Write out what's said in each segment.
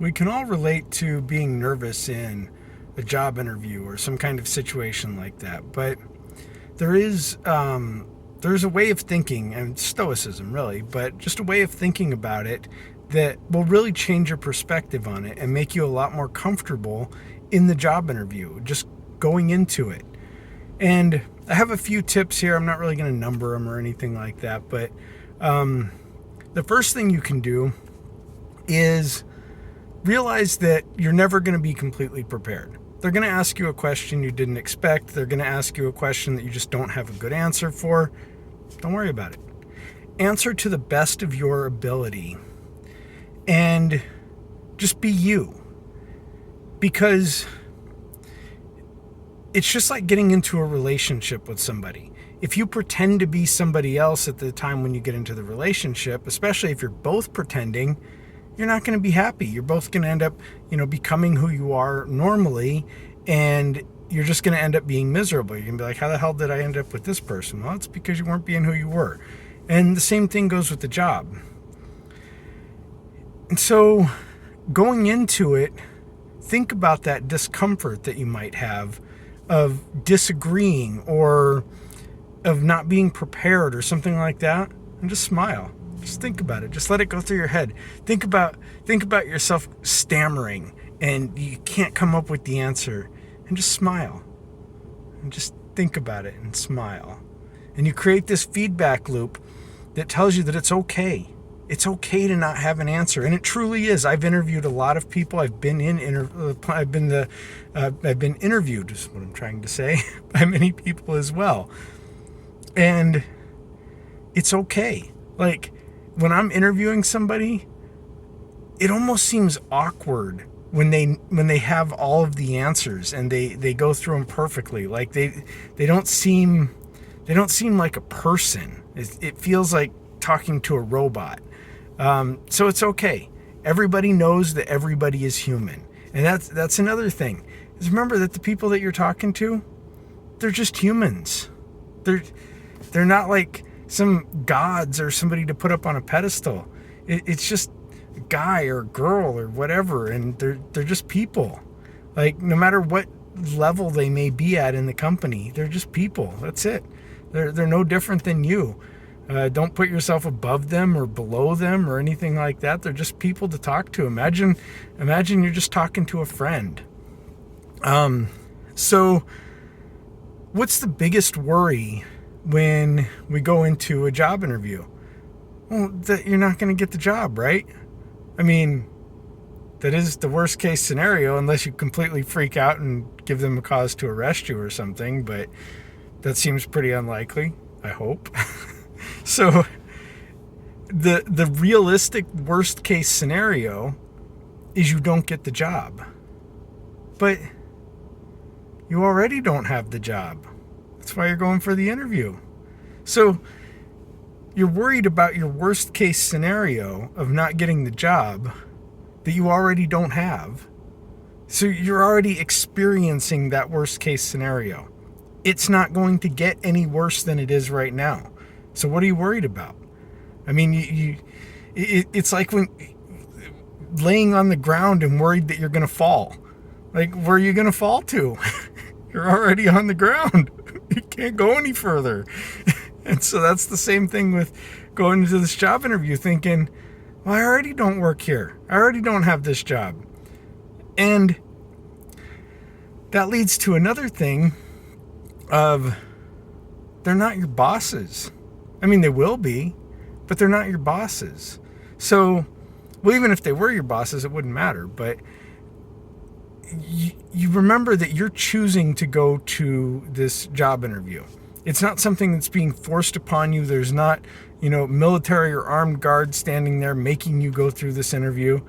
We can all relate to being nervous in a job interview or some kind of situation like that, but there is there's a way of thinking, and stoicism really, but just a way of thinking about it that will really change your perspective on it and make you a lot more comfortable in the job interview, just going into it. And I have a few tips here. I'm not really going to number them or anything like that, but the first thing you can do is realize that you're never going to be completely prepared. They're going to ask you a question you didn't expect. They're going to ask you a question that you just don't have a good answer for. Don't worry about it. Answer to the best of your ability and just be you. Because it's just like getting into a relationship with somebody. If you pretend to be somebody else at the time when you get into the relationship, especially if you're both pretending, you're not going to be happy. You're both going to end up, becoming who you are normally, and you're just going to end up being miserable. You're going to be like, how the hell did I end up with this person? Well, it's because you weren't being who you were. And the same thing goes with the job. And so going into it, think about that discomfort that you might have of disagreeing or of not being prepared or something like that, and just smile. Just think about it. Just let it go through your head. Think about yourself stammering and you can't come up with the answer, and just smile. And just think about it and smile. And you create this feedback loop that tells you that it's okay. It's okay to not have an answer, and it truly is. I've interviewed a lot of people. I've been interviewed, is what I'm trying to say, by many people as well. And it's okay. Like, when I'm interviewing somebody, it almost seems awkward when they have all of the answers and they go through them perfectly. Like they don't seem like a person. It feels like talking to a robot. So it's okay. Everybody knows that everybody is human, and that's another thing. Is remember that the people that you're talking to, they're just humans. They're not like some gods or somebody to put up on a pedestal. It's just a guy or a girl or whatever, and they're just people. Like, no matter what level they may be at in the company, they're just people. That's it. They're no different than you. Don't put yourself above them or below them or anything like that. They're just people to talk to. Imagine you're just talking to a friend. So what's the biggest worry when we go into a job interview? Well, that you're not going to get the job, right? I mean, that is the worst case scenario, unless you completely freak out and give them a cause to arrest you or something, but that seems pretty unlikely, I hope. So the realistic worst case scenario is you don't get the job. But you already don't have the job. That's why you're going for the interview. So you're worried about your worst case scenario of not getting the job that you already don't have. So you're already experiencing that worst case scenario. It's not going to get any worse than it is right now. So what are you worried about? I mean, it's like when laying on the ground and worried that you're going to fall. Like, where are you going to fall to? You're already on the ground. You can't go any further. And so that's the same thing with going into this job interview thinking, well, I already don't work here. I already don't have this job. And that leads to another thing of they're not your bosses. I mean, they will be, but they're not your bosses. So, well, even if they were your bosses, it wouldn't matter. But you remember that you're choosing to go to this job interview. It's not something that's being forced upon you. There's not, military or armed guards standing there making you go through this interview.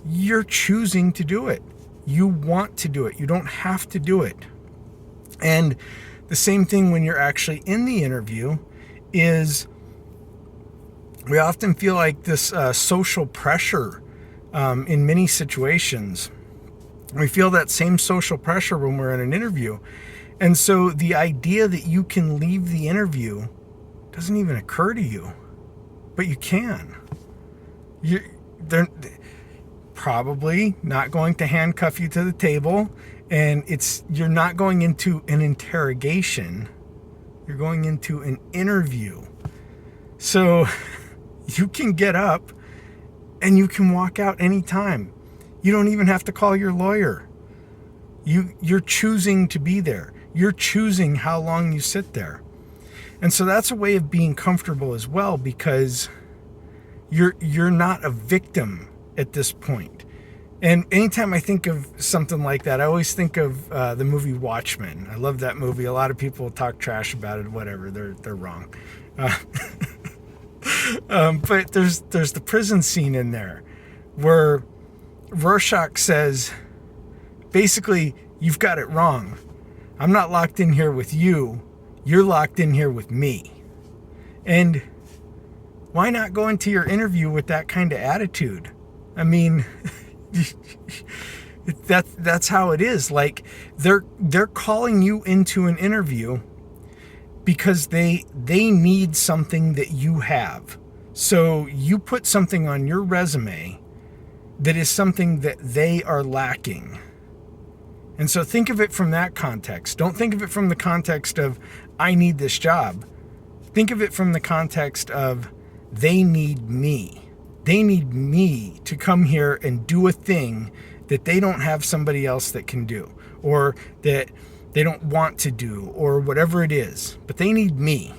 You're choosing to do it. You want to do it. You don't have to do it. And the same thing when you're actually in the interview is we often feel like this social pressure in many situations. We feel that same social pressure when we're in an interview. And so the idea that you can leave the interview doesn't even occur to you, but you can. probably not going to handcuff you to the table, and you're not going into an interrogation. You're going into an interview. So you can get up and you can walk out anytime. You don't even have to call your lawyer. You're choosing to be there. You're choosing how long you sit there. And so that's a way of being comfortable as well, because you're not a victim at this point. And anytime I think of something like that, I always think of the movie Watchmen. I love that movie. A lot of people talk trash about it. Whatever, they're wrong. But there's the prison scene in there where Rorschach says, basically, you've got it wrong. I'm not locked in here with you. You're locked in here with me. And why not go into your interview with that kind of attitude? I mean, that's how it is. Like, they're calling you into an interview because they need something that you have. So you put something on your resume that is something that they are lacking. And so think of it from that context. Don't think of it from the context of, I need this job. Think of it from the context of, they need me. They need me to come here and do a thing that they don't have somebody else that can do, or that they don't want to do, or whatever it is. But they need me.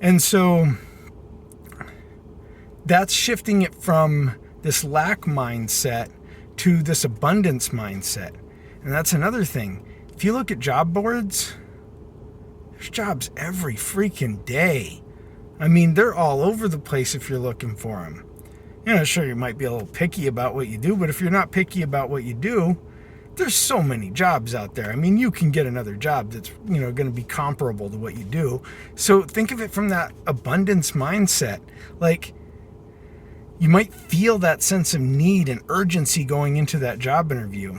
And so that's shifting it from this lack mindset to this abundance mindset. And that's another thing. If you look at job boards, there's jobs every freaking day. I mean, they're all over the place if you're looking for them. You know, sure, you might be a little picky about what you do, but if you're not picky about what you do, there's so many jobs out there. I mean, you can get another job that's, going to be comparable to what you do. So think of it from that abundance mindset. Like, you might feel that sense of need and urgency going into that job interview.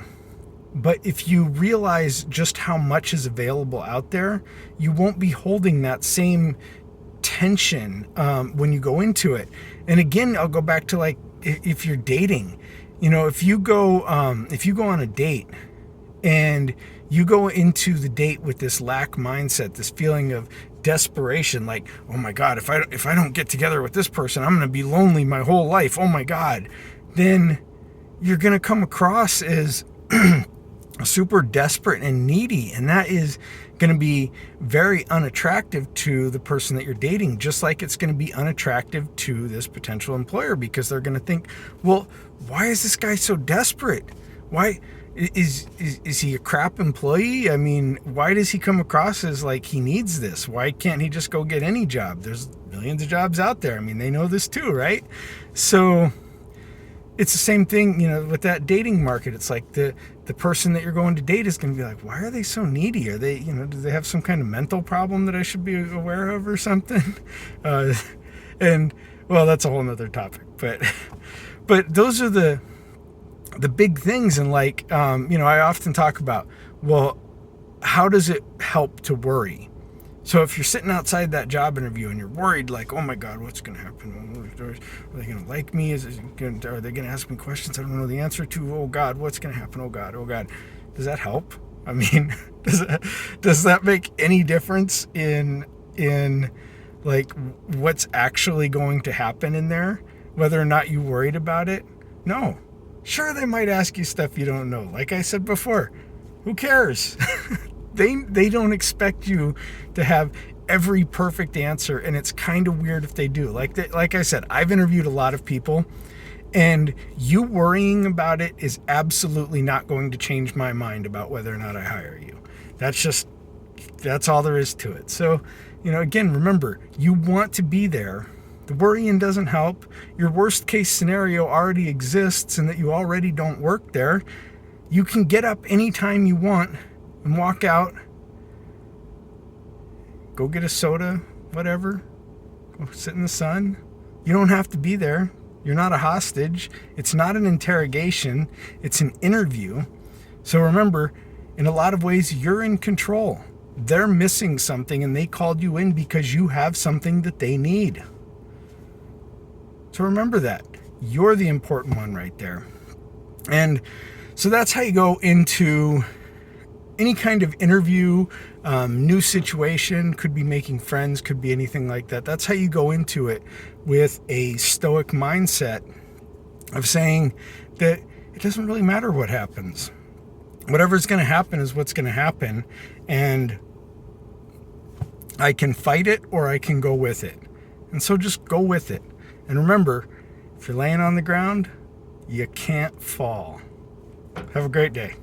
But if you realize just how much is available out there, you won't be holding that same tension when you go into it. And again, I'll go back to, like, if you're dating, if you go on a date and you go into the date with this lack mindset, this feeling of desperation, like, oh my God, if I don't get together with this person, I'm going to be lonely my whole life. Oh my God. Then you're going to come across as super desperate and needy. And that is going to be very unattractive to the person that you're dating, just like it's going to be unattractive to this potential employer, because they're going to think, well, why is this guy so desperate? Why is he a crap employee? I mean, why does he come across as like he needs this? Why can't he just go get any job? There's millions of jobs out there. I mean, they know this too, right? So it's the same thing, with that dating market. It's like the person that you're going to date is going to be like, why are they so needy? Are they, do they have some kind of mental problem that I should be aware of or something? And well, that's a whole nother topic, but those are the big things. And like, I often talk about, well, how does it help to worry? So if you're sitting outside that job interview and you're worried, like, oh my God, what's going to happen? Are they going to like me? Are they going to ask me questions I don't know the answer to? Oh God, what's going to happen? Oh God, oh God. Does that help? I mean, does that make any difference in like what's actually going to happen in there? Whether or not you worried about it? No. Sure, they might ask you stuff you don't know. Like I said before, who cares? They don't expect you to have every perfect answer, and it's kind of weird if they do. Like I said, I've interviewed a lot of people, and you worrying about it is absolutely not going to change my mind about whether or not I hire you. That's all there is to it. So, again, remember, you want to be there. The worrying doesn't help. Your worst case scenario already exists in that you already don't work there. You can get up anytime you want and walk out, go get a soda, whatever, go sit in the sun. You don't have to be there. You're not a hostage. It's not an interrogation. It's an interview. So remember, in a lot of ways, you're in control. They're missing something and they called you in because you have something that they need. So remember that. You're the important one right there. And so that's how you go into any kind of interview, new situation, could be making friends, could be anything like that. That's how you go into it, with a stoic mindset of saying that it doesn't really matter what happens. Whatever's going to happen is what's going to happen, and I can fight it or I can go with it. And so just go with it. And remember, if you're laying on the ground, you can't fall. Have a great day.